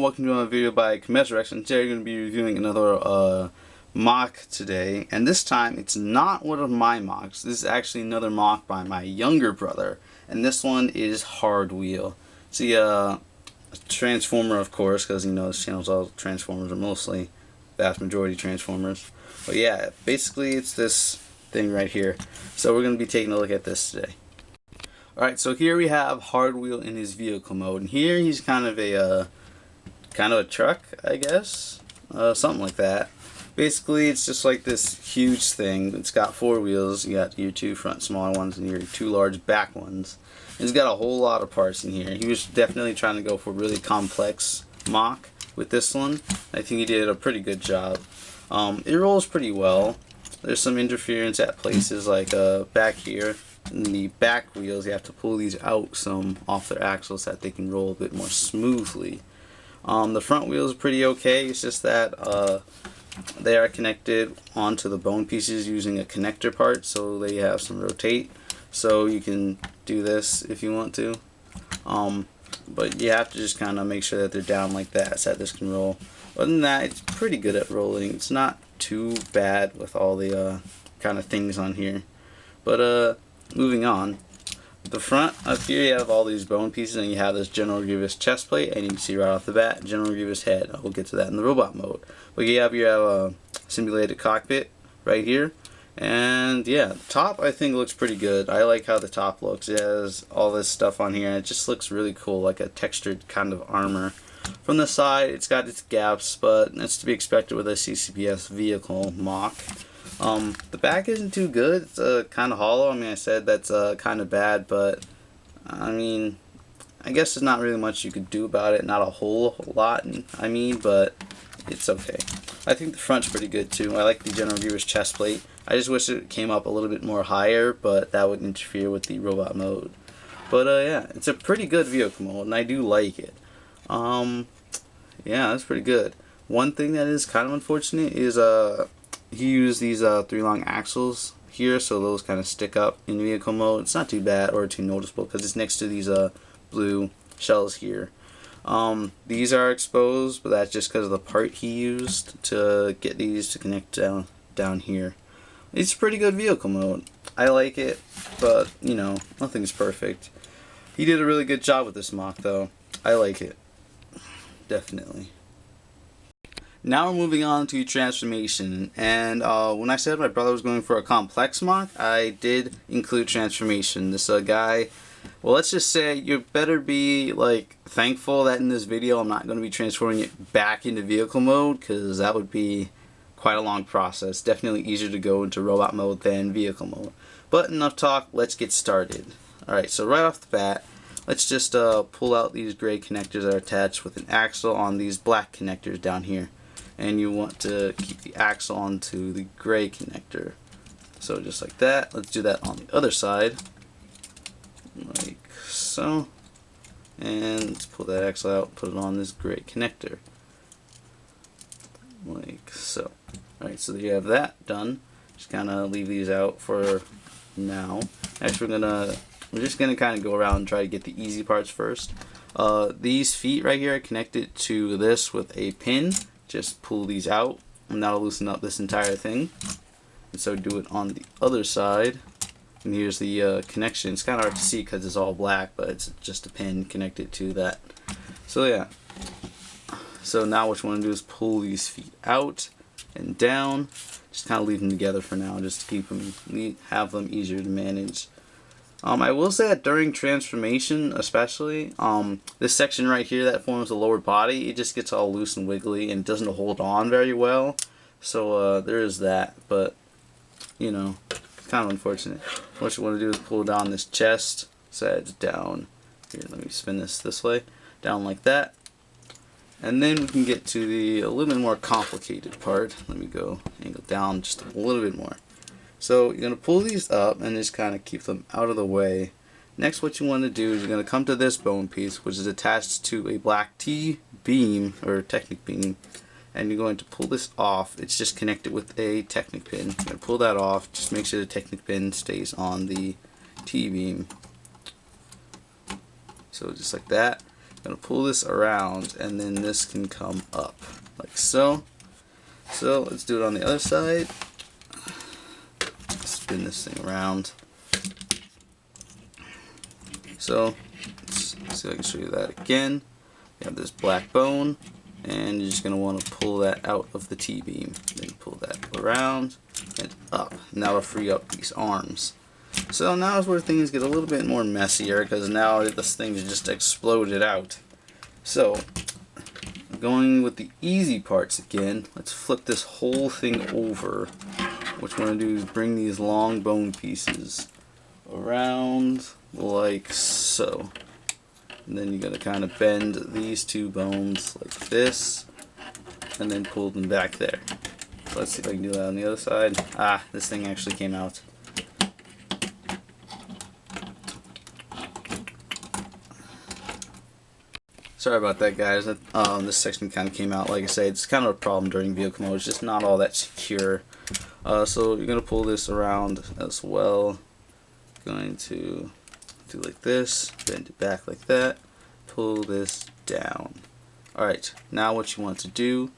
welcome to another video by Comesrex, and today we're going to be reviewing another MOC today, and this time it's not one of my MOCs. This is actually another MOC by my younger brother, and this one is Hardwheel. See, a Transformer, of course, because you know this channel's all Transformers, or mostly, vast majority Transformers. But yeah, basically it's this thing right here. So we're going to be taking a look at this today. Alright, so here we have Hardwheel in his vehicle mode, and here he's kind of a truck, I guess, something like that. Basically, it's just like this huge thing. It's got four wheels. You got your two front smaller ones and your two large back ones. And it's got a whole lot of parts in here. He was definitely trying to go for a really complex MOC with this one. I think he did a pretty good job. It rolls pretty well. There's some interference at places like back here. In the back wheels, you have to pull these out some off their axles so that they can roll a bit more smoothly. The front wheels are pretty okay. It's just that they are connected onto the bone pieces using a connector part, so they have some rotate. So you can do this if you want to, but you have to just kind of make sure that they're down like that so that this can roll. Other than that, it's pretty good at rolling. It's not too bad with all the kind of things on here. But moving on, the front up here you have all these bone pieces, and you have this General Grievous chest plate, and you can see right off the bat General Grievous head. We'll get to that in the robot mode. But you have a simulated cockpit right here, and yeah, the top I think looks pretty good. I like how the top looks. It has all this stuff on here, and it just looks really cool, like a textured kind of armor. From the side, it's got its gaps, but that's to be expected with a CCPS vehicle MOC. The back isn't too good. It's kind of hollow. I mean, I said that's kind of bad, but I mean, I guess there's not really much you could do about it. Not a whole lot, I mean, but it's okay. I think the front's pretty good too. I like the General Grievous chest plate. I just wish it came up a little bit more higher, but that would interfere with the robot mode. But yeah, it's a pretty good vehicle mode, and I do like it. Yeah, that's pretty good. One thing that is kind of unfortunate is he used these three long axles here, so those kind of stick up in vehicle mode. It's not too bad or too noticeable because it's next to these blue shells here. These are exposed, but that's just because of the part he used to get these to connect down here. It's a pretty good vehicle mode. I like it, but you know, nothing's perfect. He did a really good job with this MOC though. I like it. Definitely. Now we're moving on to transformation, and when I said my brother was going for a complex MOC, I did include transformation. This guy, well, let's just say you better be like thankful that in this video I'm not going to be transforming it back into vehicle mode, because that would be quite a long process. Definitely easier to go into robot mode than vehicle mode. But enough talk, let's get started. Alright, so right off the bat, let's just pull out these gray connectors that are attached with an axle on these black connectors down here. And you want to keep the axle onto the gray connector. So just like that. Let's do that on the other side. Like so. And let's pull that axle out, put it on this gray connector. Like so. Alright, so there you have that done. Just kind of leave these out for now. Next we're just gonna kind of go around and try to get the easy parts first. These feet right here are connected to this with a pin. Just pull these out, and that'll loosen up this entire thing. And so do it on the other side. And here's the connection. It's kind of hard to see because it's all black, but it's just a pin connected to that. So yeah. So now what you want to do is pull these feet out and down. Just kind of leave them together for now, just to keep them, have them easier to manage. I will say that during transformation, especially, this section right here that forms the lower body, it just gets all loose and wiggly and doesn't hold on very well. So there is that, but you know, it's kind of unfortunate. What you want to do is pull down this chest, so it's down. Here, let me spin this way, down like that, and then we can get to the a little bit more complicated part. Let me go angle down just a little bit more. So you're going to pull these up and just kind of keep them out of the way. Next, what you want to do is you're going to come to this bone piece, which is attached to a black T-beam, or Technic beam, and you're going to pull this off. It's just connected with a Technic pin. You're going to pull that off, just make sure the Technic pin stays on the T-beam. So just like that. gonna pull this around, and then this can come up like so. So let's do it on the other side. Spin this thing around. So let's see if I can show you that again. You have this black bone, and you're just gonna want to pull that out of the T-beam. Then pull that around and up. Now it'll free up these arms. So now is where things get a little bit more messier, because now this thing just exploded out. So, going with the easy parts again, let's flip this whole thing over. What you want to do is bring these long bone pieces around like so. And then you're going to kind of bend these two bones like this, and then pull them back there. So let's see if I can do that on the other side. Ah, this thing actually came out. Sorry about that, guys. This section kind of came out. Like I said, it's kind of a problem during vehicle mode. It's just not all that secure. So you're going to pull this around as well. Going to do like this, bend it back like that, pull this down. Alright, now what you want to do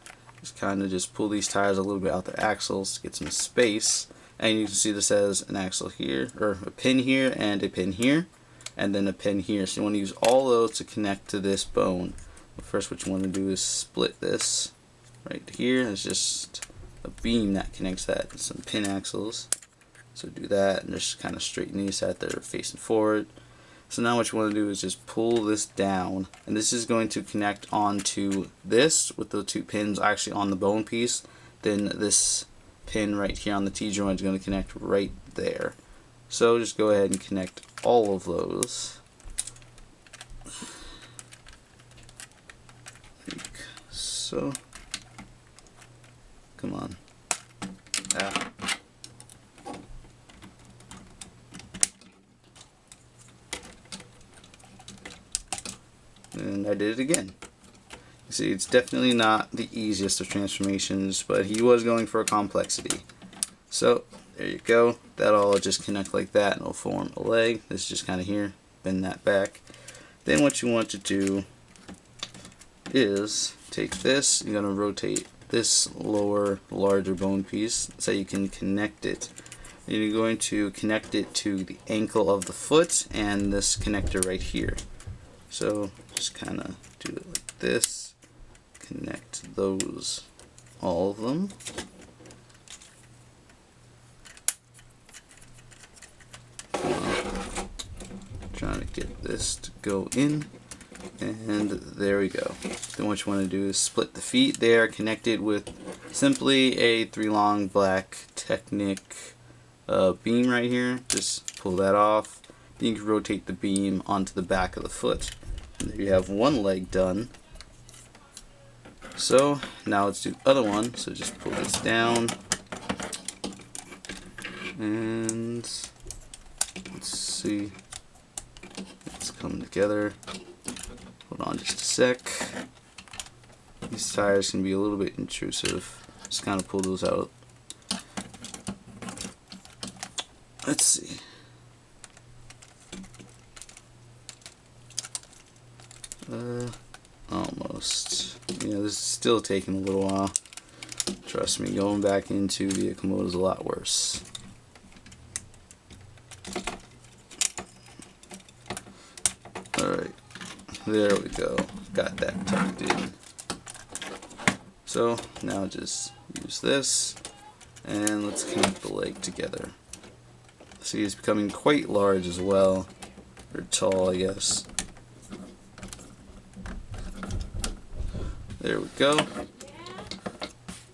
is kind of just pull these tires a little bit out the axles to get some space. And you can see this has an axle here, or a pin here, and a pin here, and then a pin here. So you want to use all those to connect to this bone. But first what you want to do is split this right here. It's just a beam that connects that to some pin axles. So do that, and just kind of straighten these so that they're facing forward. So now what you want to do is just pull this down, and this is going to connect onto this with the two pins actually on the bone piece. Then this pin right here on the T-joint is going to connect right there. So just go ahead and connect all of those. Like so. Come on. Ah. And I did it again. You see, it's definitely not the easiest of transformations, but he was going for a complexity. So there you go. That'll all just connect like that, and it'll form a leg. This is just kind of here. Bend that back. Then what you want to do is take this. You're going to rotate this lower, larger bone piece so you can connect it. And you're going to connect it to the ankle of the foot and this connector right here. So just kind of do it like this, connect those, all of them. Trying to get this to go in, and there we go. Then what you want to do is split the feet. They are connected with simply a 3-long black Technic beam right here. Just pull that off. Then you can rotate the beam onto the back of the foot. And there you have one leg done. So now let's do the other one. So just pull this down, and let's see, it's coming together. Hold on just a sec. These tires can be a little bit intrusive. Just kind of pull those out. Let's see. Almost. Yeah, this is still taking a little while. Trust me, going back into vehicle mode is a lot worse. Alright, there we go. Got that tucked in. So now just use this, and let's connect the leg together. See, it's becoming quite large as well, or tall, I guess. There we go.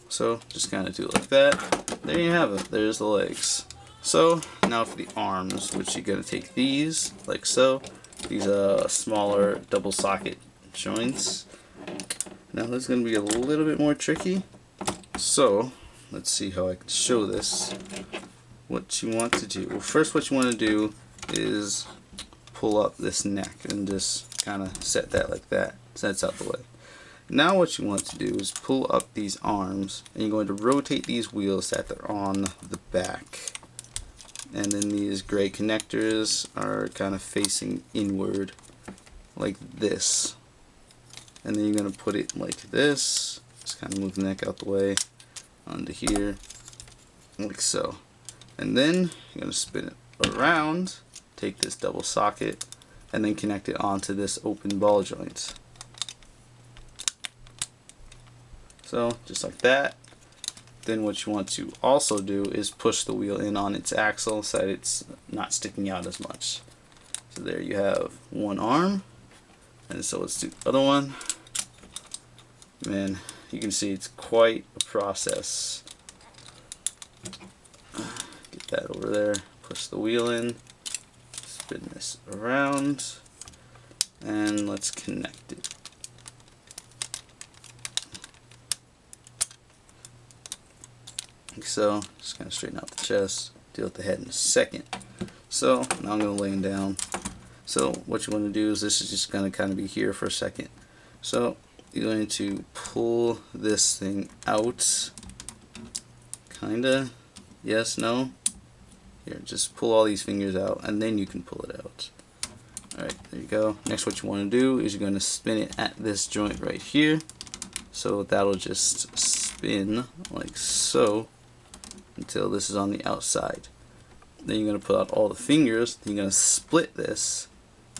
So just kind of do it like that. There you have it. There's the legs. So now for the arms, which you're going to take these like so. These smaller double socket joints. Now this is going to be a little bit more tricky. So let's see how I can show this. What you want to do. Well, first what you want to do is pull up this neck and just kind of set that like that. So that's out the way. Now what you want to do is pull up these arms, and you're going to rotate these wheels so that they're on the back. And then these gray connectors are kind of facing inward like this. and then you're going to put it like this. Just kind of move the neck out the way onto here, like so. And then you're going to spin it around, take this double socket, and then connect it onto this open ball joint. So just like that. Then what you want to also do is push the wheel in on its axle so that it's not sticking out as much. So there you have one arm, and so let's do the other one. Man, you can see it's quite a process. Get that over there, push the wheel in, spin this around, and let's connect it. Like so. Just kind of straighten out the chest, deal with the head in a second. So now I'm going to lay him down. So what you want to do is, this is just going to kind of be here for a second. So you're going to pull this thing out, kinda, yes, no, here, just pull all these fingers out and then you can pull it out. Alright, there you go. Next, what you want to do is you're going to spin it at this joint right here, so that'll just spin like so until this is on the outside. Then you're going to pull out all the fingers, then you're going to split this,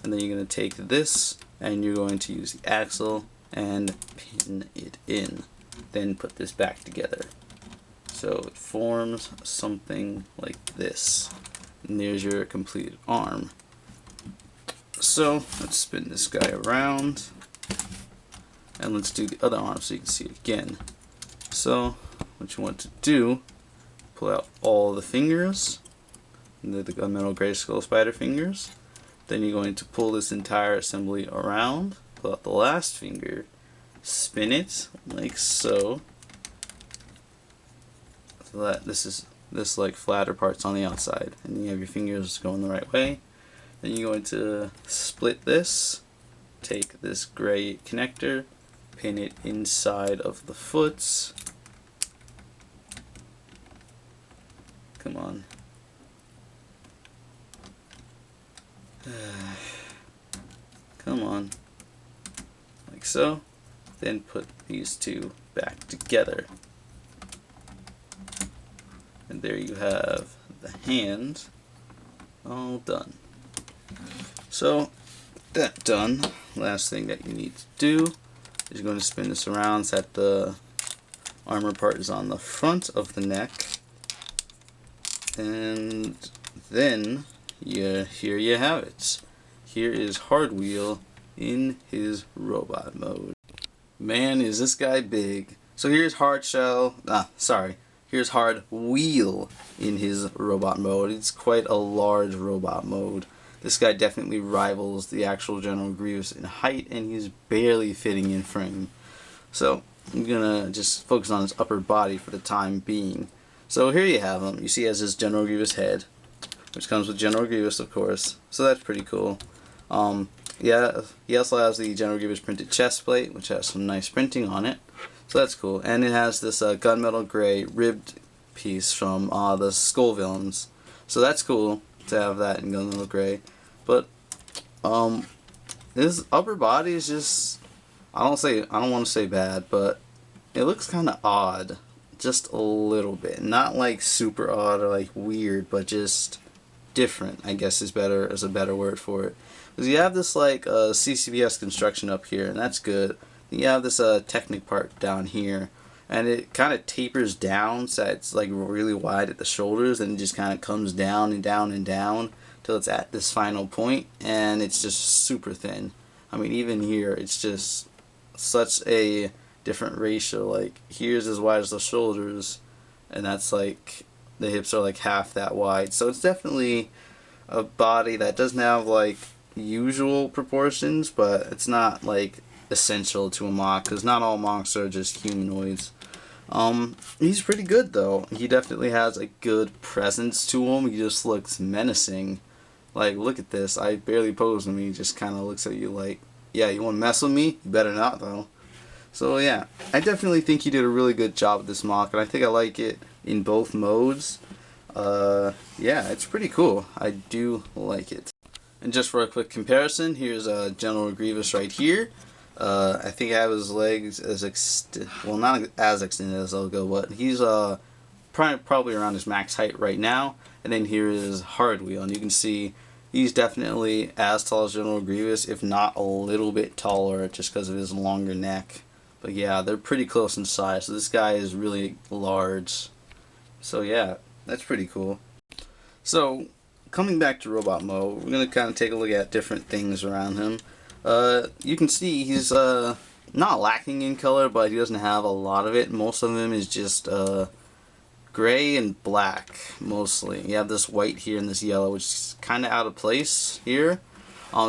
and then you're going to take this and you're going to use the axle and pin it in, then put this back together. So it forms something like this, and there's your completed arm. So let's spin this guy around, and let's do the other arm so you can see it again. So what you want to do, pull out all the fingers, the metal gray skull spider fingers. Then you're going to pull this entire assembly around, pull out the last finger, spin it like so, so that this like flatter part's on the outside, and you have your fingers going the right way. Then you're going to split this, take this gray connector, pin it inside of the foots. Come on. Come on. Like so. Then put these two back together. And there you have the hand all done. So that done, last thing that you need to do is you're going to spin this around so that the armor part is on the front of the neck. And then here you have it. Here is Hardwheel in his robot mode. Man, is this guy big. So here's here's Hardwheel in his robot mode. It's quite a large robot mode. This guy definitely rivals the actual General Grievous in height, and he's barely fitting in frame. So I'm gonna just focus on his upper body for the time being. So here you have him. You see he has his General Grievous head, which comes with General Grievous, of course. So that's pretty cool. Yeah, he also has the General Grievous printed chest plate, which has some nice printing on it. So that's cool. And it has this gunmetal gray ribbed piece from the Skull Villains. So that's cool to have that in gunmetal gray. But his upper body is just, I don't want to say bad, but it looks kind of odd, just a little bit. Not like super odd or like weird, but just different, I guess is a better word for it. Because you have this like CCBS construction up here, and that's good. Then you have this Technic part down here, and it kind of tapers down, so it's like really wide at the shoulders, and it just kind of comes down and down and down till it's at this final point, and it's just super thin. I mean, even here, it's just such a different ratio. Like here's as wide as the shoulders, and that's like the hips are like half that wide. So it's definitely a body that doesn't have like usual proportions, but it's not like essential to a MOC, because not all MOCs are just humanoids. He's pretty good though. He definitely has a good presence to him. He just looks menacing. Like, look at this. I barely pose him. He just kind of looks at you like, yeah, you want to mess with me? You better not though. So yeah, I definitely think he did a really good job with this MOC, and I think I like it in both modes. Yeah, it's pretty cool. I do like it. And just for a quick comparison, here's General Grievous right here. I think I have his legs as well, not as extended as they'll go, but he's probably around his max height right now. And then here is Hardwheel, and you can see he's definitely as tall as General Grievous, if not a little bit taller, just because of his longer neck. But yeah, they're pretty close in size, so this guy is really large. So yeah, that's pretty cool. So, coming back to robot mode, we're going to kind of take a look at different things around him. You can see he's not lacking in color, but he doesn't have a lot of it. Most of him is just gray and black, mostly. You have this white here and this yellow, which is kind of out of place here.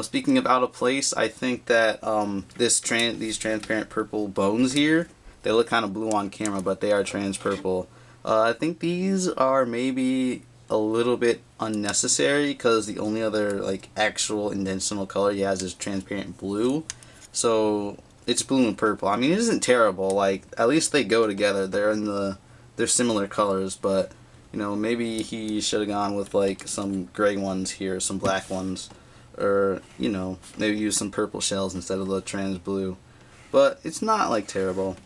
Speaking of out of place, I think that these transparent purple bones here, they look kind of blue on camera, but they are trans purple. I think these are maybe a little bit unnecessary, because the only other like actual intentional color he has is transparent blue. So it's blue and purple. I mean, it isn't terrible. Like, at least they go together. They're similar colors, but you know, maybe he should have gone with like some gray ones here, some black ones, or you know, maybe use some purple shells instead of the trans blue. But it's not like terrible.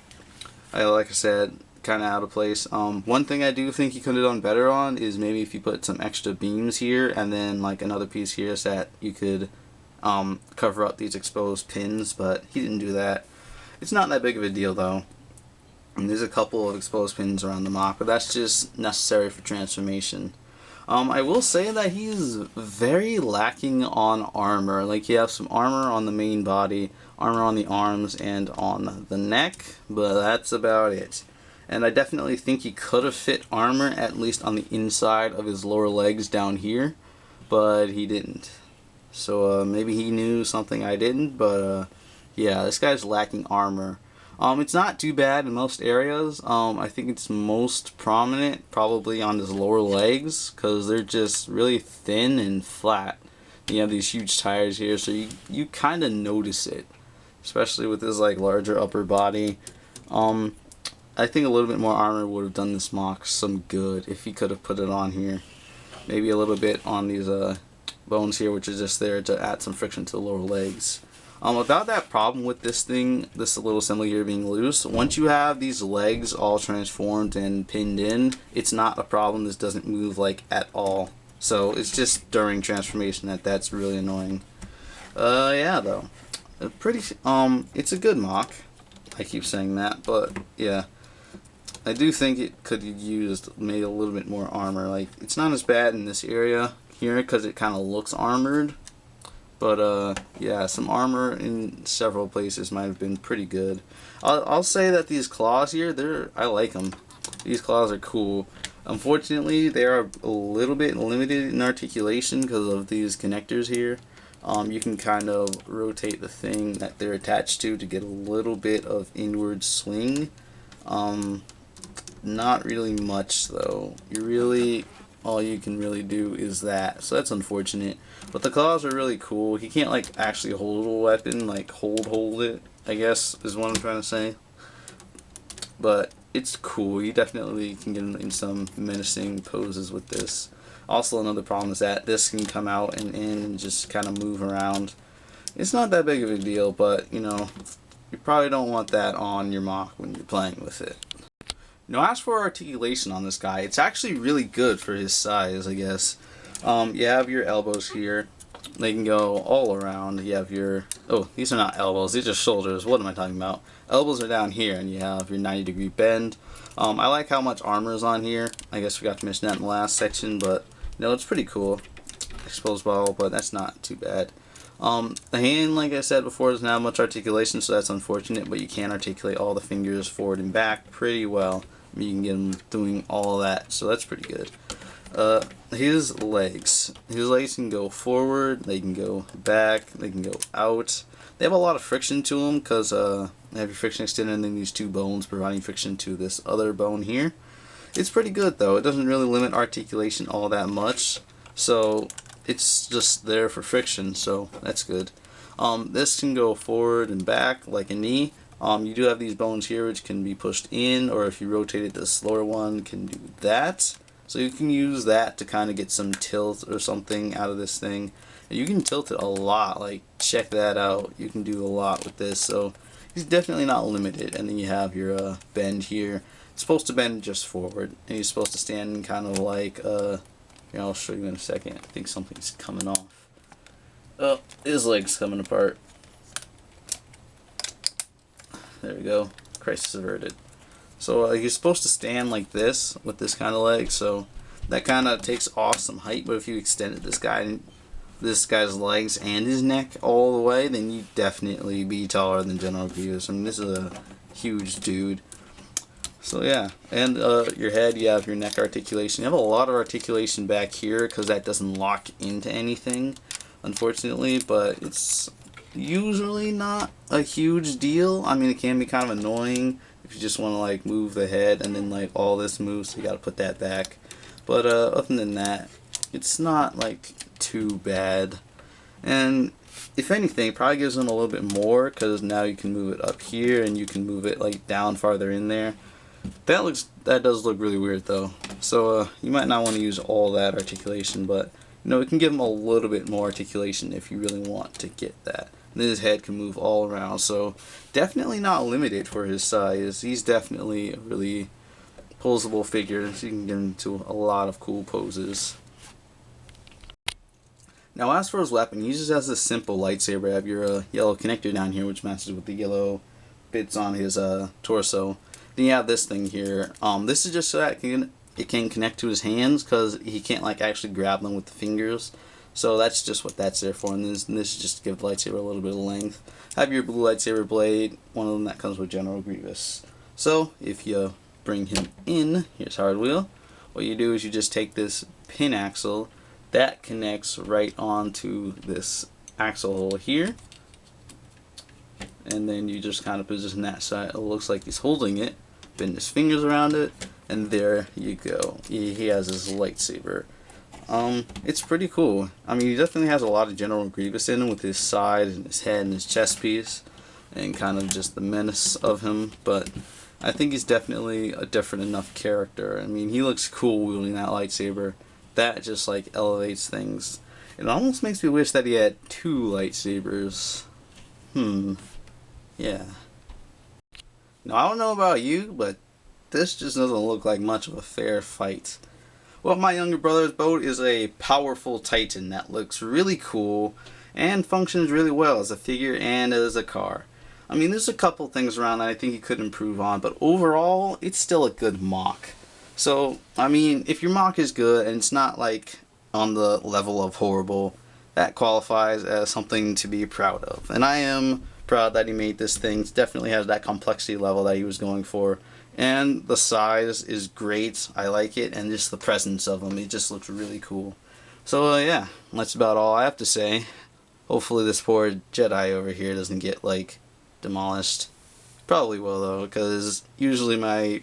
Like I said, kind of out of place. One thing I do think he could have done better on is maybe if you put some extra beams here and then like another piece here so that you could cover up these exposed pins, but he didn't do that. It's not that big of a deal though. And there's a couple of exposed pins around the MOC, but that's just necessary for transformation. I will say that he's very lacking on armor. Like, you have some armor on the main body, armor on the arms, and on the neck, but that's about it. And I definitely think he could have fit armor at least on the inside of his lower legs down here, but he didn't. So maybe he knew something I didn't, but yeah, this guy's lacking armor. It's not too bad in most areas. I think it's most prominent probably on his lower legs, because they're just really thin and flat. You have these huge tires here, so you kind of notice it, especially with his like larger upper body. I think a little bit more armor would have done this MOC some good if he could have put it on here. Maybe a little bit on these bones here, which is just there to add some friction to the lower legs. About that problem with this little assembly here being loose, once you have these legs all transformed and pinned in, it's not a problem. This doesn't move like at all. So it's just during transformation that's really annoying. Yeah, though, it's a good MOC. I keep saying that, but yeah, I do think it could have used maybe a little bit more armor. Like, it's not as bad in this area here because it kind of looks armored. But yeah, some armor in several places might have been pretty good. I'll say that these claws here, I like them. These claws are cool. Unfortunately, they are a little bit limited in articulation because of these connectors here. You can kind of rotate the thing that they're attached to get a little bit of inward swing. Not really much though. All you can really do is that, so that's unfortunate. But the claws are really cool. He can't like actually hold a weapon, like hold it, I guess is what I'm trying to say. But it's cool. You definitely can get in some menacing poses with this. Also, another problem is that this can come out and in and just kind of move around. It's not that big of a deal, but you know, you probably don't want that on your MOC when you're playing with it. Now, as for articulation on this guy, it's actually really good for his size, I guess. You have your elbows here. They can go all around. You have your... Oh, these are not elbows. These are shoulders. What am I talking about? Elbows are down here, and you have your 90-degree bend. I like how much armor is on here. I guess we forgot to mention that in the last section, but, you know, it's pretty cool. Exposed ball, but that's not too bad. The hand, like I said before, doesn't have much articulation, so that's unfortunate, but you can articulate all the fingers forward and back pretty well. You can get them doing all that, so that's pretty good. His legs can go forward, they can go back, they can go out. They have a lot of friction to them because they have your friction extender and then these two bones providing friction to this other bone here. It's pretty good though. It doesn't really limit articulation all that much, so it's just there for friction, so that's good. This can go forward and back like a knee. You do have these bones here which can be pushed in, or if you rotate it, this lower one can do that. So you can use that to kind of get some tilt or something out of this thing. And you can tilt it a lot, like check that out. You can do a lot with this, so he's definitely not limited. And then you have your bend here. It's supposed to bend just forward, and he's supposed to stand kind of like, here, I'll show you in a second. I think something's coming off. Oh, his leg's coming apart. There we go. Crisis averted. So you're supposed to stand like this with this kind of leg, so that kind of takes off some height. But if you extended this guy's legs and his neck all the way, then you'd definitely be taller than General Grievous. I mean, this is a huge dude. So yeah, and your head, you have your neck articulation. You have a lot of articulation back here because that doesn't lock into anything, unfortunately, but it's usually not a huge deal. I mean, it can be kind of annoying if you just want to like move the head and then like all this moves, so you got to put that back. But other than that, it's not like too bad. And if anything, it probably gives them a little bit more because now you can move it up here and you can move it like down farther in there. That does look really weird though. So you might not want to use all that articulation, but you know, it can give him a little bit more articulation if you really want to get that. And then his head can move all around, so definitely not limited for his size. He's definitely a really posable figure, so you can get into a lot of cool poses. Now as for his weapon, he just has a simple lightsaber. You have your yellow connector down here, which matches with the yellow bits on his torso. Then you have this thing here. This is just so that it can connect to his hands, because he can't like actually grab them with the fingers. So that's just what that's there for. And this is just to give the lightsaber a little bit of length. Have your blue lightsaber blade, one of them that comes with General Grievous. So if you bring him in, here's Hardwheel. What you do is you just take this pin axle that connects right onto this axle hole here. And then you just kind of position that so it looks like he's holding it. Bend his fingers around it, and there you go. He has his lightsaber. It's pretty cool. I mean, he definitely has a lot of General Grievous in him with his side and his head and his chest piece, and kind of just the menace of him. But I think he's definitely a different enough character. I mean, he looks cool wielding that lightsaber. That just like elevates things. It almost makes me wish that he had two lightsabers. Yeah. Now, I don't know about you, but this just doesn't look like much of a fair fight. Well, my younger brother's boat is a powerful Titan that looks really cool and functions really well as a figure and as a car. I mean, there's a couple things around that I think he could improve on, but overall, it's still a good MOC. So, I mean, if your MOC is good and it's not like on the level of horrible, that qualifies as something to be proud of. And I am proud that he made this thing. It definitely has that complexity level that he was going for, and the size is great. I like it, and just the presence of him, it just looks really cool. So yeah, that's about all I have to say. Hopefully this poor Jedi over here doesn't get like demolished. Probably will though, because usually my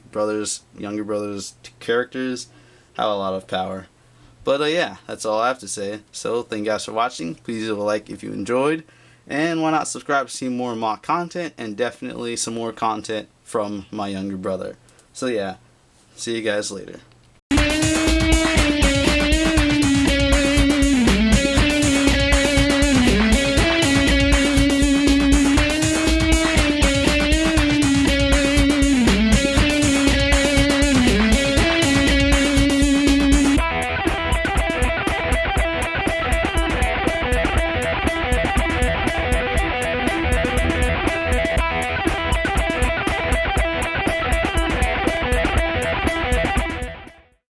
younger brother's characters have a lot of power. But yeah, that's all I have to say. So thank you guys for watching. Please leave a like if you enjoyed. And why not subscribe to see more MOC content, and definitely some more content from my younger brother. So yeah, see you guys later.